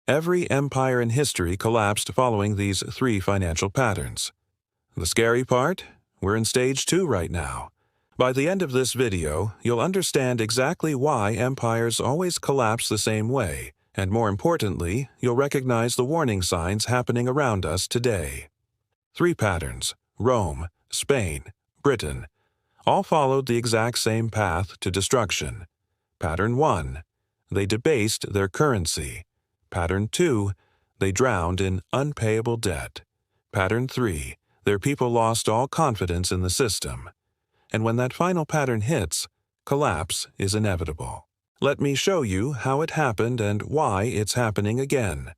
Every empire in history collapsed following these three financial patterns. The scary part? We're in stage 2 right now. By the end of this video, you'll understand exactly why empires always collapse the same way, and more importantly, you'll recognize the warning signs happening around us today. 3 patterns: Rome, Spain, Britain, all followed the exact same path to destruction. Pattern 1: they debased their currency. Pattern 2: they drowned in unpayable debt. Pattern 3: their people lost all confidence in the system. And when that final pattern hits, collapse is inevitable. Let me show you how it happened and why it's happening again.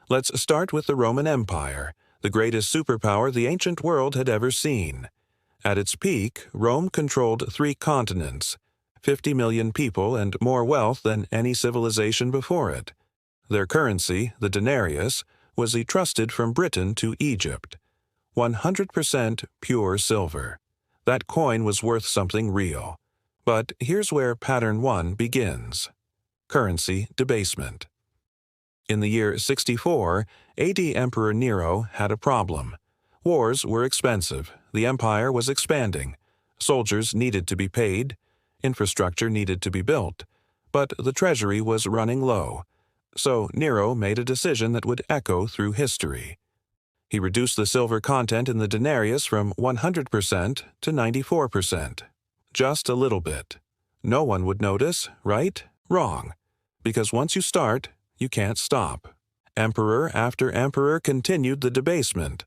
Let's start with the Roman Empire, the greatest superpower the ancient world had ever seen. At its peak, Rome controlled 3 continents, 50 million people, and more wealth than any civilization before it. Their currency, the denarius, was entrusted from Britain to Egypt. 100% pure silver. That coin was worth something real. But here's where pattern 1 begins. Currency debasement. In the year 64, AD Emperor Nero had a problem. Wars were expensive, the empire was expanding, soldiers needed to be paid, infrastructure needed to be built, but the treasury was running low. So Nero made a decision that would echo through history. He reduced the silver content in the denarius from 100% to 94%. Just a little bit. No one would notice, right? Wrong. Because once you start, you can't stop. Emperor after emperor continued the debasement.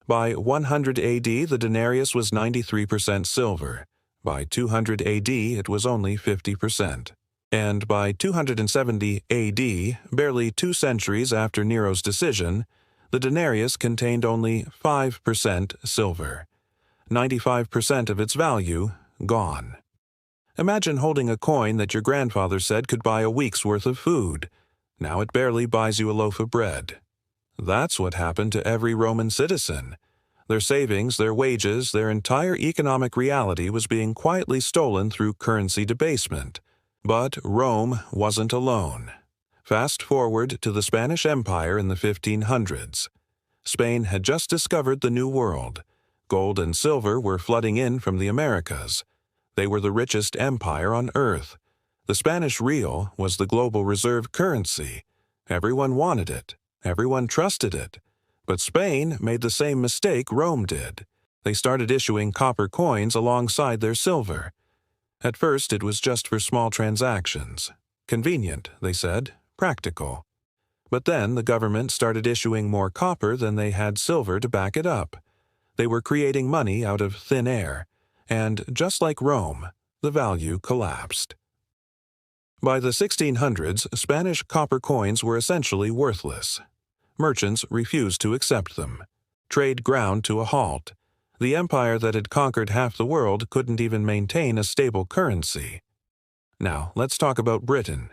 By 100 AD, the denarius was 93% silver. By 200 AD, it was only 50%. And by 270 AD, barely 2 centuries after Nero's decision, the denarius contained only 5% silver. 95% of its value gone. Imagine holding a coin that your grandfather said could buy a week's worth of food. Now it barely buys you a loaf of bread. That's what happened to every Roman citizen. Their savings, their wages, their entire economic reality was being quietly stolen through currency debasement. But Rome wasn't alone. Fast forward to the Spanish Empire in the 1500s. Spain had just discovered the New World. Gold and silver were flooding in from the Americas. They were the richest empire on earth. The Spanish real was the global reserve currency. Everyone wanted it. Everyone trusted it. But Spain made the same mistake Rome did. They started issuing copper coins alongside their silver. At first, it was just for small transactions. Convenient, they said, practical. But then the government started issuing more copper than they had silver to back it up. They were creating money out of thin air, and just like Rome, the value collapsed. By the 1600s, Spanish copper coins were essentially worthless. Merchants refused to accept them. Trade ground to a halt. The empire that had conquered half the world couldn't even maintain a stable currency. Now, let's talk about Britain,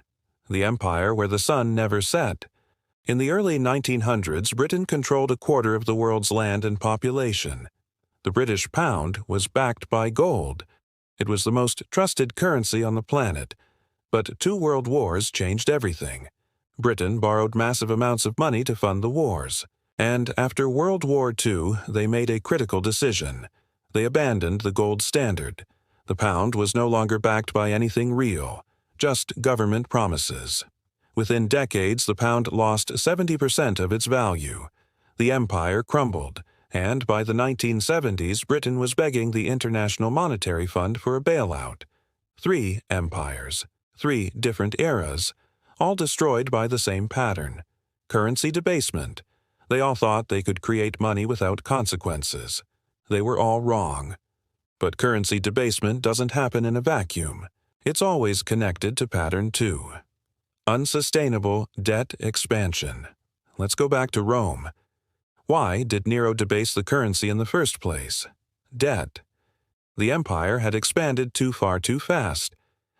the empire where the sun never set. In the early 1900s, Britain controlled a quarter of the world's land and population. The British pound was backed by gold. It was the most trusted currency on the planet. But 2 world wars changed everything. Britain borrowed massive amounts of money to fund the wars. And after World War II, they made a critical decision. They abandoned the gold standard. The pound was no longer backed by anything real, just government promises. Within decades, the pound lost 70% of its value. The empire crumbled, and by the 1970s, Britain was begging the International Monetary Fund for a bailout. 3 empires, 3 different eras, all destroyed by the same pattern: currency debasement. They all thought they could create money without consequences. They were all wrong. But currency debasement doesn't happen in a vacuum. It's always connected to pattern 2. Unsustainable debt expansion. Let's go back to Rome. Why did Nero debase the currency in the first place? Debt. The empire had expanded too far too fast.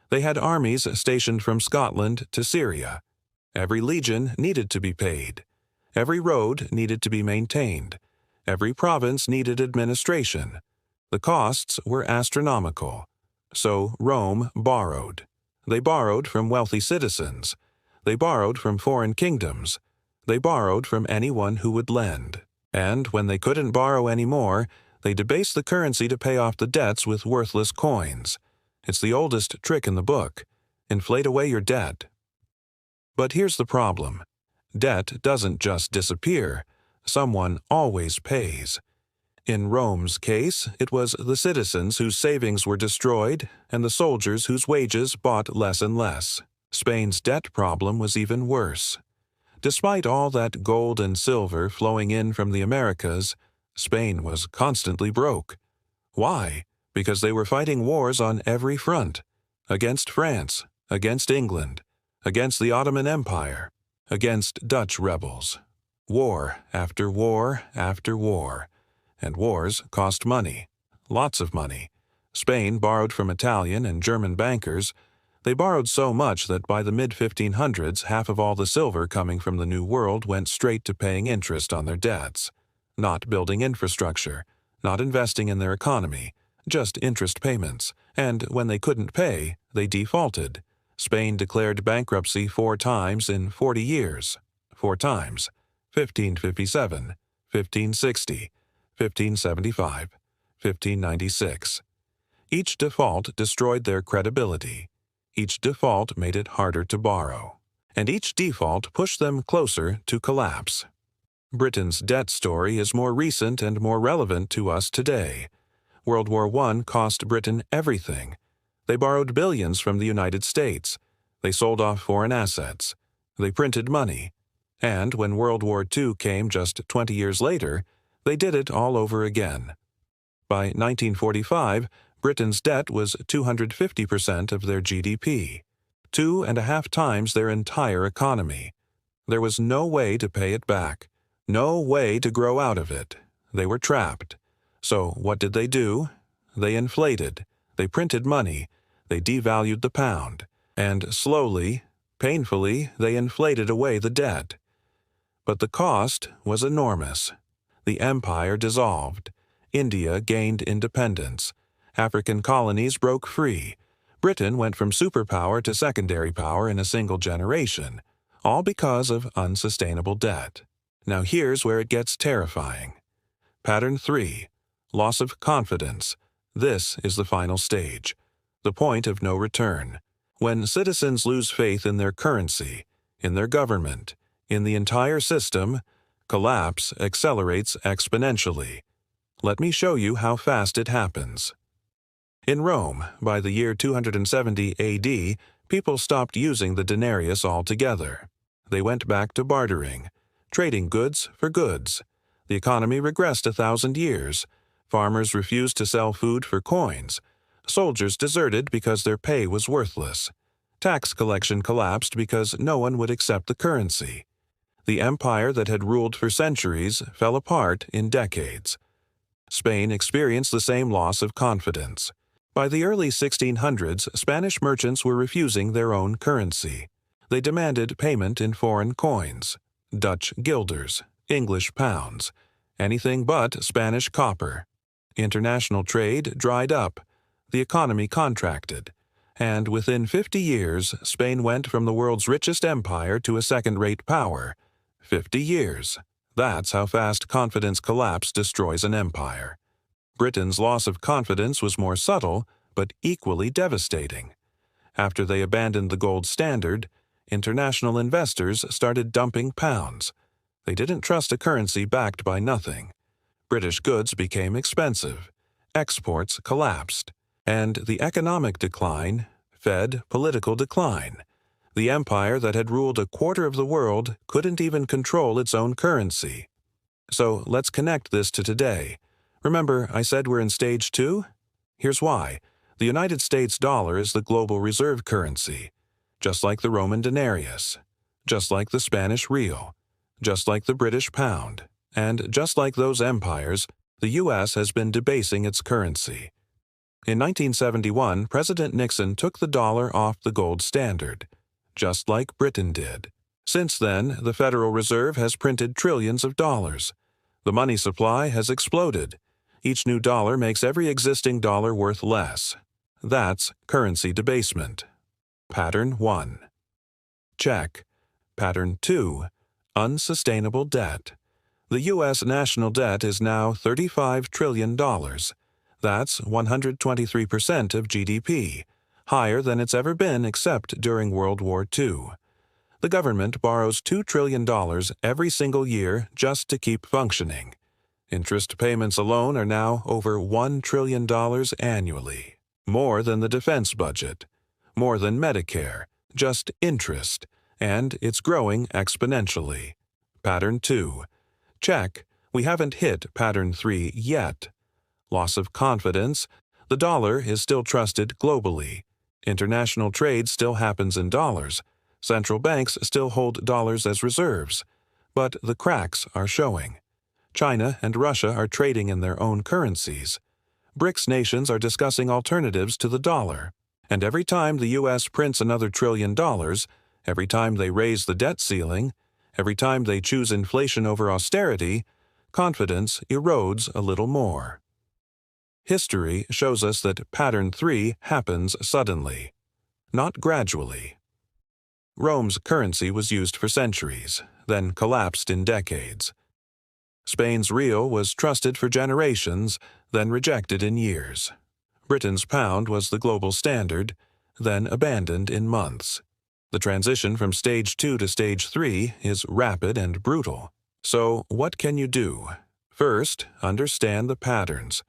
They had armies stationed from Scotland to Syria. Every legion needed to be paid. Every road needed to be maintained. Every province needed administration. The costs were astronomical. So Rome borrowed. They borrowed from wealthy citizens. They borrowed from foreign kingdoms. They borrowed from anyone who would lend. And when they couldn't borrow anymore, they debased the currency to pay off the debts with worthless coins. It's the oldest trick in the book. Inflate away your debt. But here's the problem. Debt doesn't just disappear. Someone always pays. In Rome's case, it was the citizens whose savings were destroyed and the soldiers whose wages bought less and less. Spain's debt problem was even worse. Despite all that gold and silver flowing in from the Americas, Spain was constantly broke. Why? Because they were fighting wars on every front. Against France, against England, against the Ottoman Empire, against Dutch rebels. War after war after war. And wars cost money. Lots of money. Spain borrowed from Italian and German bankers. They borrowed so much that by the mid-1500s, half of all the silver coming from the New World went straight to paying interest on their debts. Not building infrastructure, not investing in their economy, just interest payments. And when they couldn't pay, they defaulted. Spain declared bankruptcy 4 times in 40 years. 4 times. 1557, 1560, 1575, 1596. Each default destroyed their credibility. Each default made it harder to borrow. And each default pushed them closer to collapse. Britain's debt story is more recent and more relevant to us today. World War I cost Britain everything. They borrowed billions from the United States. They sold off foreign assets. They printed money. And when World War II came just 20 years later, they did it all over again. By 1945, Britain's debt was 250% of their GDP, 2.5 times their entire economy. There was no way to pay it back, no way to grow out of it. They were trapped. So what did they do? They inflated, they printed money, they devalued the pound, and slowly, painfully, they inflated away the debt. But the cost was enormous. The empire dissolved. India gained independence. African colonies broke free. Britain went from superpower to secondary power in a single generation, all because of unsustainable debt. Now here's where it gets terrifying. Pattern 3. Loss of confidence. This is the final stage. The point of no return. When citizens lose faith in their currency, in their government, in the entire system, collapse accelerates exponentially. Let me show you how fast it happens. In Rome, by the year 270 AD, people stopped using the denarius altogether. They went back to bartering, trading goods for goods. The economy regressed 1,000 years. Farmers refused to sell food for coins. Soldiers deserted because their pay was worthless. Tax collection collapsed because no one would accept the currency. The empire that had ruled for centuries fell apart in decades. Spain experienced the same loss of confidence. By the early 1600s, Spanish merchants were refusing their own currency. They demanded payment in foreign coins, Dutch guilders, English pounds, anything but Spanish copper. International trade dried up. The economy contracted. And within 50 years, Spain went from the world's richest empire to a second-rate power. 50 years. That's how fast confidence collapse destroys an empire. Britain's loss of confidence was more subtle, but equally devastating. After they abandoned the gold standard, international investors started dumping pounds. They didn't trust a currency backed by nothing. British goods became expensive. Exports collapsed. And the economic decline fed political decline. The empire that had ruled a quarter of the world couldn't even control its own currency. So let's connect this to today. Remember, I said we're in stage 2? Here's why. The United States dollar is the global reserve currency, just like the Roman denarius, just like the Spanish real, just like the British pound, and just like those empires, the U.S. has been debasing its currency. In 1971, President Nixon took the dollar off the gold standard, just like Britain did. Since then, the Federal Reserve has printed trillions of dollars. The money supply has exploded. Each new dollar makes every existing dollar worth less. That's currency debasement. Pattern 1. Check. Pattern 2. Unsustainable debt. The U.S. national debt is now $35 trillion. That's 123% of GDP, higher than it's ever been except during World War II. The government borrows $2 trillion every single year just to keep functioning. Interest payments alone are now over $1 trillion annually, more than the defense budget, more than Medicare, just interest, and it's growing exponentially. Pattern 2. Check, we haven't hit Pattern 3 yet. Loss of confidence. The dollar is still trusted globally. International trade still happens in dollars. Central banks still hold dollars as reserves. But the cracks are showing. China and Russia are trading in their own currencies. BRICS nations are discussing alternatives to the dollar. And every time the U.S. prints another $1 trillion, every time they raise the debt ceiling, every time they choose inflation over austerity, confidence erodes a little more. History shows us that Pattern 3 happens suddenly, not gradually. Rome's currency was used for centuries, then collapsed in decades. Spain's real was trusted for generations, then rejected in years. Britain's pound was the global standard, then abandoned in months. The transition from Stage 2 to Stage 3 is rapid and brutal. So, what can you do? First, understand the patterns.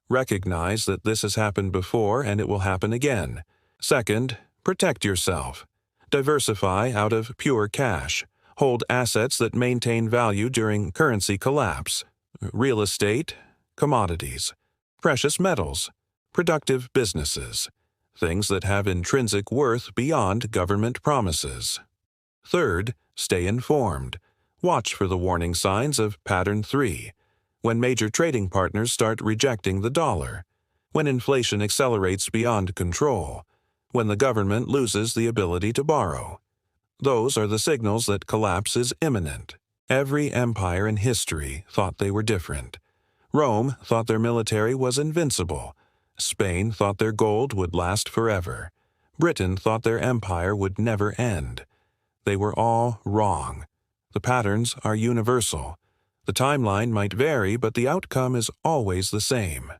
Recognize that this has happened before and it will happen again. Second, protect yourself. Diversify out of pure cash. Hold assets that maintain value during currency collapse. Real estate, commodities, precious metals, productive businesses, things that have intrinsic worth beyond government promises. Third, stay informed. Watch for the warning signs of Pattern 3. When major trading partners start rejecting the dollar, when inflation accelerates beyond control, when the government loses the ability to borrow. Those are the signals that collapse is imminent. Every empire in history thought they were different. Rome thought their military was invincible. Spain thought their gold would last forever. Britain thought their empire would never end. They were all wrong. The patterns are universal. The timeline might vary, but the outcome is always the same.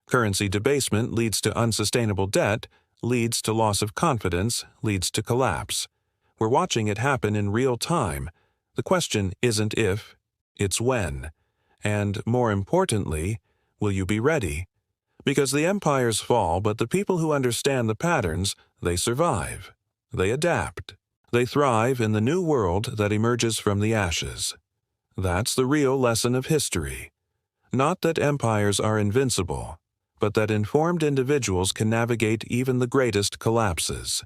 Currency debasement leads to unsustainable debt, leads to loss of confidence, leads to collapse. We're watching it happen in real time. The question isn't if, it's when. And more importantly, will you be ready? Because the empires fall, but the people who understand the patterns, they survive. They adapt. They thrive in the new world that emerges from the ashes. That's the real lesson of history. Not that empires are invincible, but that informed individuals can navigate even the greatest collapses.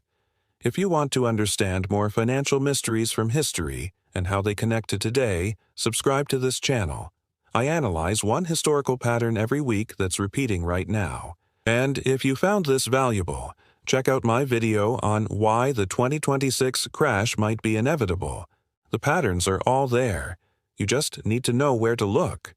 If you want to understand more financial mysteries from history and how they connect to today, subscribe to this channel. I analyze one historical pattern every week that's repeating right now. And if you found this valuable, check out my video on why the 2026 crash might be inevitable. The patterns are all there. You just need to know where to look.